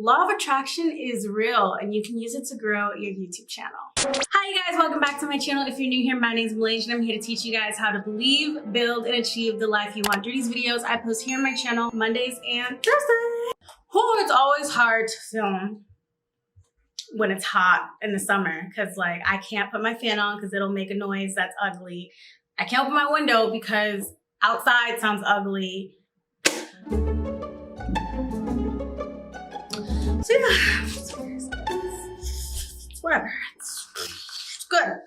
Law of attraction is real and you can use it to grow your YouTube channel. Hi you guys, welcome back to my channel. If you're new here, my name is Malasia and I'm here to teach you guys how to believe, build, and achieve the life you want. Through these videos I post here on my channel Mondays and Thursdays. Oh, it's always hard to film when it's hot in the summer because like I can't put my fan on because it'll make a noise that's ugly. I can't open my window because outside sounds ugly. So yeah, it's whatever. It's good.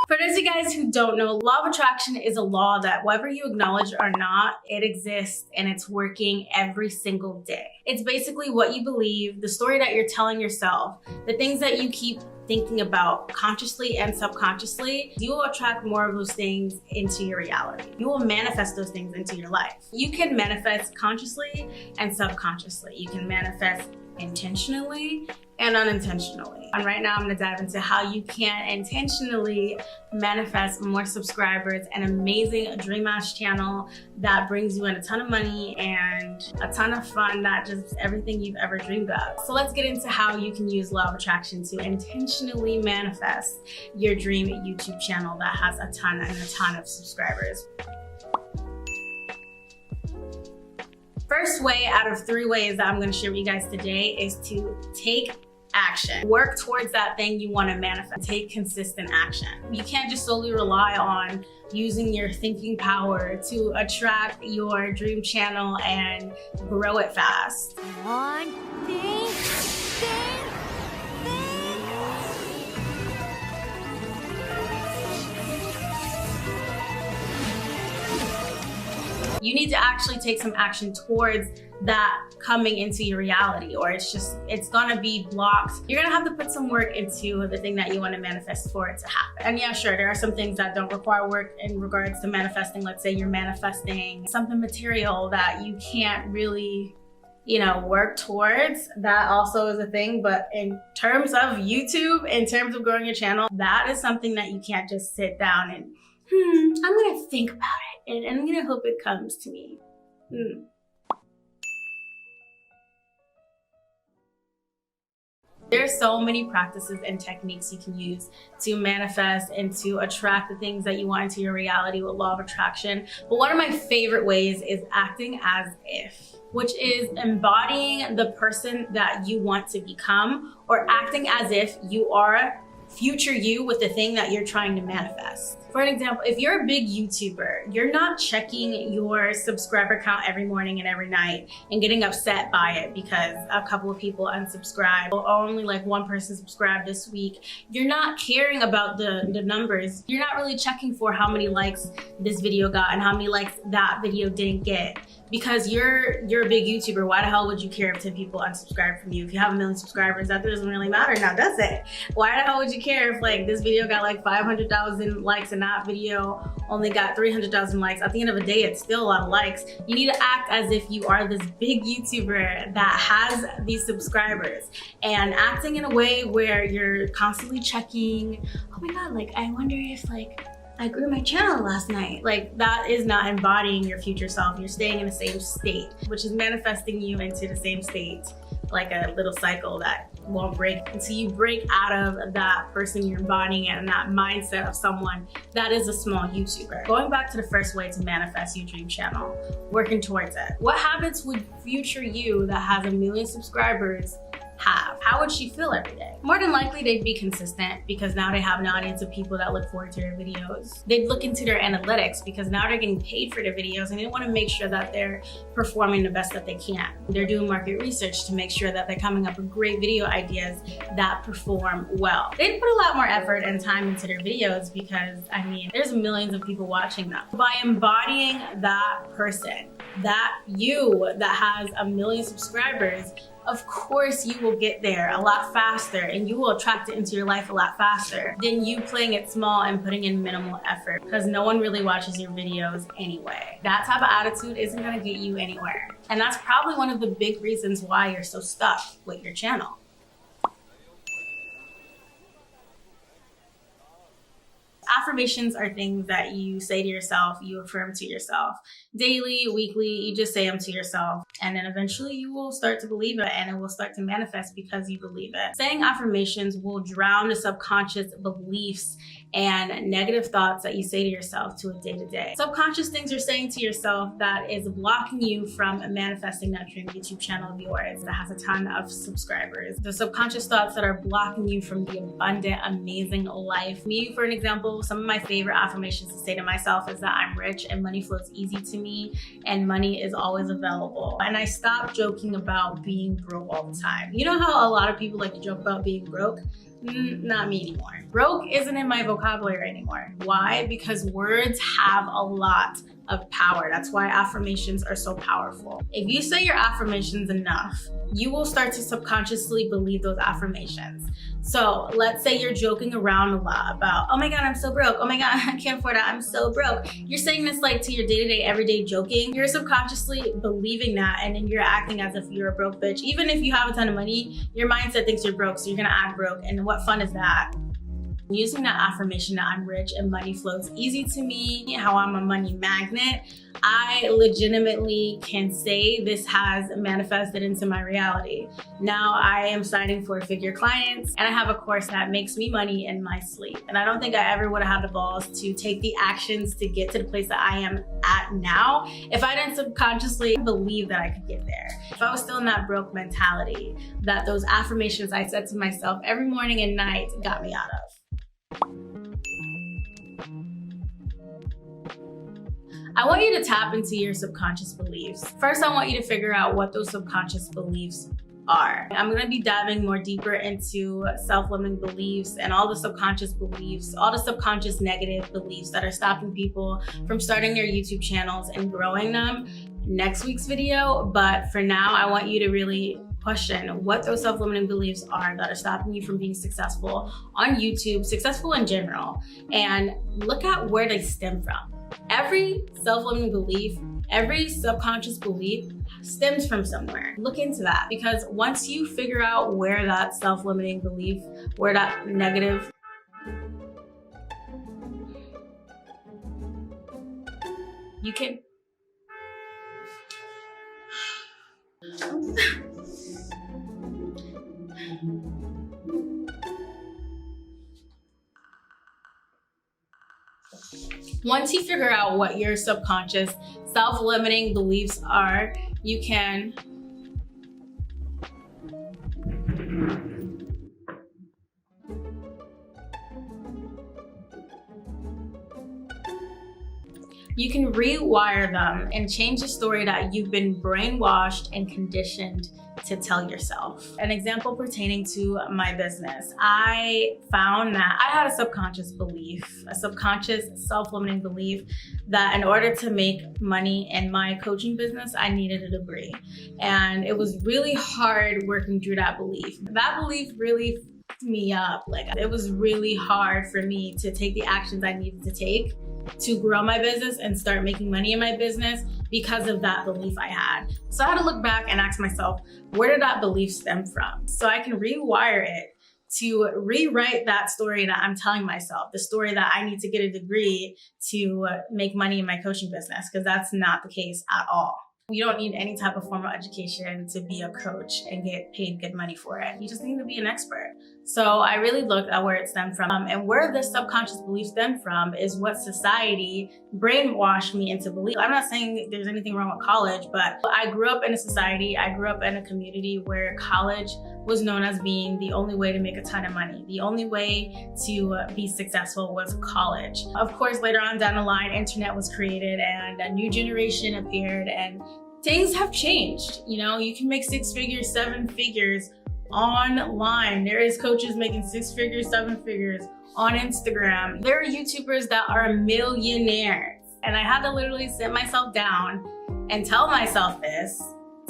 For those of you guys who don't know, law of attraction is a law that whether you acknowledge or not, it exists and it's working every single day. It's basically what you believe, the story that you're telling yourself, the things that you keep thinking about consciously and subconsciously. You will attract more of those things into your reality. You will manifest those things into your life. You can manifest consciously and subconsciously. You can manifest intentionally and unintentionally. And right now I'm gonna dive into how you can intentionally manifest more subscribers, an amazing dream ass channel that brings you in a ton of money and a ton of fun, not just everything you've ever dreamed of. So let's get into how you can use law of attraction to intentionally manifest your dream YouTube channel that has a ton of subscribers. First way out of 3 ways that I'm going to share with you guys today is to take action. Work towards that thing you want to manifest. Take consistent action. You can't just solely rely on using your thinking power to attract your dream channel and grow it fast. One thing. You need to actually take some action towards that coming into your reality, or it's gonna be blocked. You're gonna have to put some work into the thing that you want to manifest for it to happen. And yeah, sure, there are some things that don't require work in regards to manifesting. Let's say you're manifesting something material that you can't really, work towards. That also is a thing. But in terms of YouTube, in terms of growing your channel, that is something that you can't just sit down and I'm gonna think about it and I'm gonna hope it comes to me. There's so many practices and techniques you can use to manifest and to attract the things that you want into your reality with law of attraction. But one of my favorite ways is acting as if, which is embodying the person that you want to become, or acting as if you are future you with the thing that you're trying to manifest. For an example, if you're a big YouTuber, you're not checking your subscriber count every morning and every night and getting upset by it because a couple of people unsubscribed or only like one person subscribed this week. You're not caring about the numbers. You're not really checking for how many likes this video got and how many likes that video didn't get. Because you're a big YouTuber, why the hell would you care if 10 people unsubscribe from you? If you have 1 million subscribers, that doesn't really matter now, does it? Why the hell would you care if like this video got like 500,000 likes and that video only got 300,000 likes? At the end of the day, it's still a lot of likes. You need to act as if you are this big YouTuber that has these subscribers, and acting in a way where you're constantly checking, oh my God, like I wonder if like I grew my channel last night. Like that is not embodying your future self. You're staying in the same state, which is manifesting you into the same state, like a little cycle that won't break until you break out of that person you're embodying and that mindset of someone that is a small YouTuber. Going back to the first way to manifest your dream channel, working towards it. What habits would future you that has 1 million subscribers have? How would she feel every day? More than likely they'd be consistent because now they have an audience of people that look forward to their videos. They'd look into their analytics because now they're getting paid for their videos and they want to make sure that they're performing the best that they can. They're doing market research to make sure that they're coming up with great video ideas that perform well. They'd put a lot more effort and time into their videos because I mean, there's millions of people watching them. By embodying that person, that you that has 1 million subscribers, of course you will get there a lot faster and you will attract it into your life a lot faster than you playing it small and putting in minimal effort, because no one really watches your videos anyway. That type of attitude isn't gonna get you anywhere. And that's probably one of the big reasons why you're so stuck with your channel. Affirmations are things that you say to yourself, you affirm to yourself daily, weekly, you just say them to yourself. And then eventually you will start to believe it and it will start to manifest because you believe it. Saying affirmations will drown the subconscious beliefs and negative thoughts that you say to yourself to a day-to-day. Subconscious things you're saying to yourself that is blocking you from manifesting that dream YouTube channel of yours that has a ton of subscribers. The subconscious thoughts that are blocking you from the abundant, amazing life. Me, for an example, some of my favorite affirmations to say to myself is that I'm rich and money flows easy to me and money is always available. And I stopped joking about being broke all the time. You know how a lot of people like to joke about being broke? Not me anymore. Broke isn't in my vocabulary anymore. Why? Because words have a lot of power. That's why affirmations are so powerful. If you say your affirmations enough, you will start to subconsciously believe those affirmations. So let's say you're joking around a lot about, oh my God, I'm so broke. Oh my God, I can't afford that. I'm so broke. You're saying this like to your day-to-day, everyday joking. You're subconsciously believing that and then you're acting as if you're a broke bitch. Even if you have a ton of money, your mindset thinks you're broke, so you're gonna act broke. And what fun is that? Using that affirmation that I'm rich and money flows easy to me, how I'm a money magnet, I legitimately can say this has manifested into my reality. Now I am signing 4-figure clients and I have a course that makes me money in my sleep. And I don't think I ever would have had the balls to take the actions to get to the place that I am at now if I didn't subconsciously believe that I could get there. If I was still in that broke mentality, that those affirmations I said to myself every morning and night got me out of. I want you to tap into your subconscious beliefs. First, I want you to figure out what those subconscious beliefs are. I'm gonna be diving more deeper into self-limiting beliefs and all the subconscious beliefs, all the subconscious negative beliefs that are stopping people from starting their YouTube channels and growing them next week's video. But for now, I want you to really question what those self-limiting beliefs are that are stopping you from being successful on YouTube, successful in general, and look at where they stem from. Every self-limiting belief, every subconscious belief stems from somewhere. Look into that, because once you figure out where that self-limiting belief, where that negative, you can once you figure out what your subconscious self-limiting beliefs are, you can rewire them and change the story that you've been brainwashed and conditioned to tell yourself. An example pertaining to my business, I found that I had a subconscious belief, a subconscious self-limiting belief that in order to make money in my coaching business, I needed a degree. And it was really hard working through that belief. That belief really fucked me up. Like, it was really hard for me to take the actions I needed to take to grow my business and start making money in my business because of that belief I had. So I had to look back and ask myself, where did that belief stem from? So I can rewire it to rewrite that story that I'm telling myself, the story that I need to get a degree to make money in my coaching business, because that's not the case at all. You don't need any type of formal education to be a coach and get paid good money for it. You just need to be an expert. So I really looked at where it stemmed from, and where this subconscious belief stemmed from is what society brainwashed me into believing. I'm not saying there's anything wrong with college, but I grew up in a society, I grew up in a community where college was known as being the only way to make a ton of money. The only way to be successful was college. Of course, later on down the line, internet was created and a new generation appeared and things have changed. You know, you can make 6 figures, 7 figures online. There is coaches making 6 figures, 7 figures on Instagram. There are YouTubers that are millionaires. And I had to literally sit myself down and tell myself this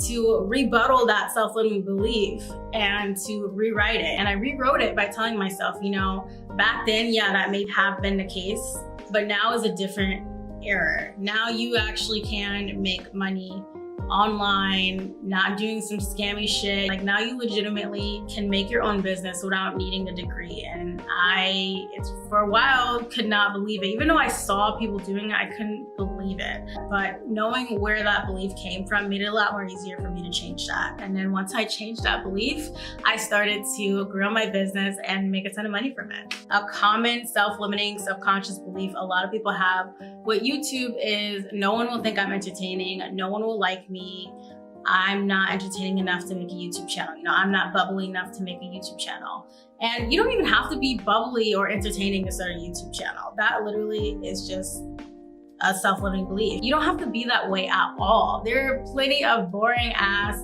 to rebuttal that self-limiting belief and to rewrite it. And I rewrote it by telling myself, you know, back then, yeah, that may have been the case, but now is a different era. Now you actually can make money online, not doing some scammy shit. Like now you legitimately can make your own business without needing a degree. And it's for a while could not believe it. Even though I saw people doing it, I couldn't believe it. But knowing where that belief came from made it a lot more easier for me to change that. And then once I changed that belief, I started to grow my business and make a ton of money from it. A common self-limiting, subconscious belief a lot of people have with YouTube is no one will think I'm entertaining, no one will like me, I'm not entertaining enough to make a YouTube channel. You know, I'm not bubbly enough to make a YouTube channel. And you don't even have to be bubbly or entertaining to start a YouTube channel. That literally is just a self-limiting belief. You don't have to be that way at all. There are plenty of boring ass,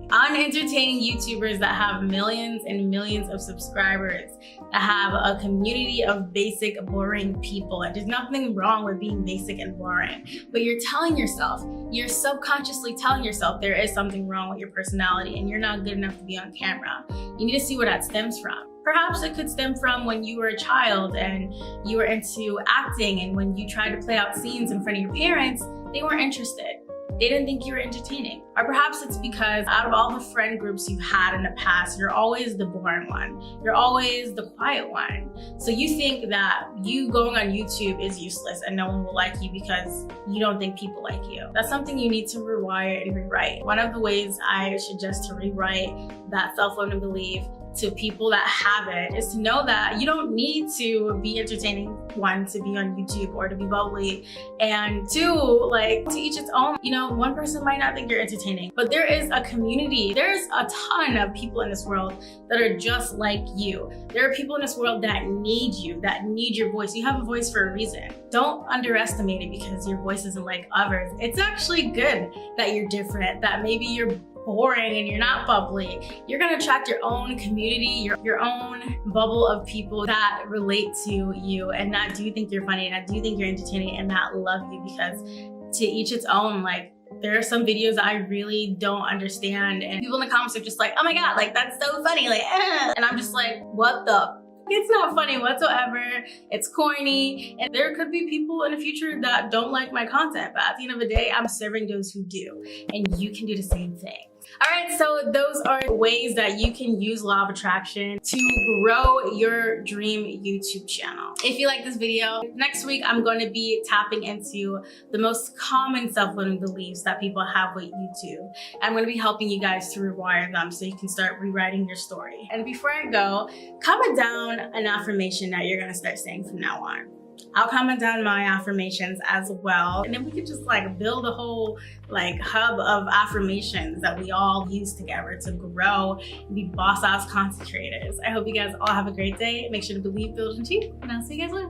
unentertaining YouTubers that have millions and millions of subscribers, that have a community of basic, boring people. And there's nothing wrong with being basic and boring, but you're telling yourself, you're subconsciously telling yourself there is something wrong with your personality and you're not good enough to be on camera. You need to see where that stems from. Perhaps it could stem from when you were a child and you were into acting, and when you tried to play out scenes in front of your parents, they weren't interested. They didn't think you were entertaining. Or perhaps it's because out of all the friend groups you've had in the past, you're always the boring one. You're always the quiet one. So you think that you going on YouTube is useless and no one will like you because you don't think people like you. That's something you need to rewire and rewrite. One of the ways I suggest to rewrite that self-limiting belief to people that have it is to know that you don't need to be entertaining, one, to be on YouTube or to be bubbly, and two, like, to each its own. You know, one person might not think you're entertaining, but there is a community. There's a ton of people in this world that are just like you. There are people in this world that need you, that need your voice. You have a voice for a reason. Don't underestimate it because your voice isn't like others. It's actually good that you're different, that maybe you're boring and you're not bubbly. You're gonna attract your own community, your own bubble of people that relate to you and that do think you're funny and that do think you're entertaining and that love you, because to each its own. Like, there are some videos I really don't understand and people in the comments are just like, oh my God, like that's so funny, like, and I'm just like, what the? It's not funny whatsoever. It's corny. And there could be people in the future that don't like my content, but at the end of the day, I'm serving those who do. And you can do the same thing. All right, so those are ways that you can use law of attraction to grow your dream YouTube channel. If you like this video, next week I'm going to be tapping into the most common self-limiting beliefs that people have with YouTube. I'm going to be helping you guys to rewire them so you can start rewriting your story. And before I go, comment down an affirmation that you're going to start saying from now on. I'll comment down my affirmations as well. And then we could just like build a whole like hub of affirmations that we all use together to grow and be boss ass content creators. I hope you guys all have a great day. Make sure to believe, build, and achieve. And I'll see you guys later.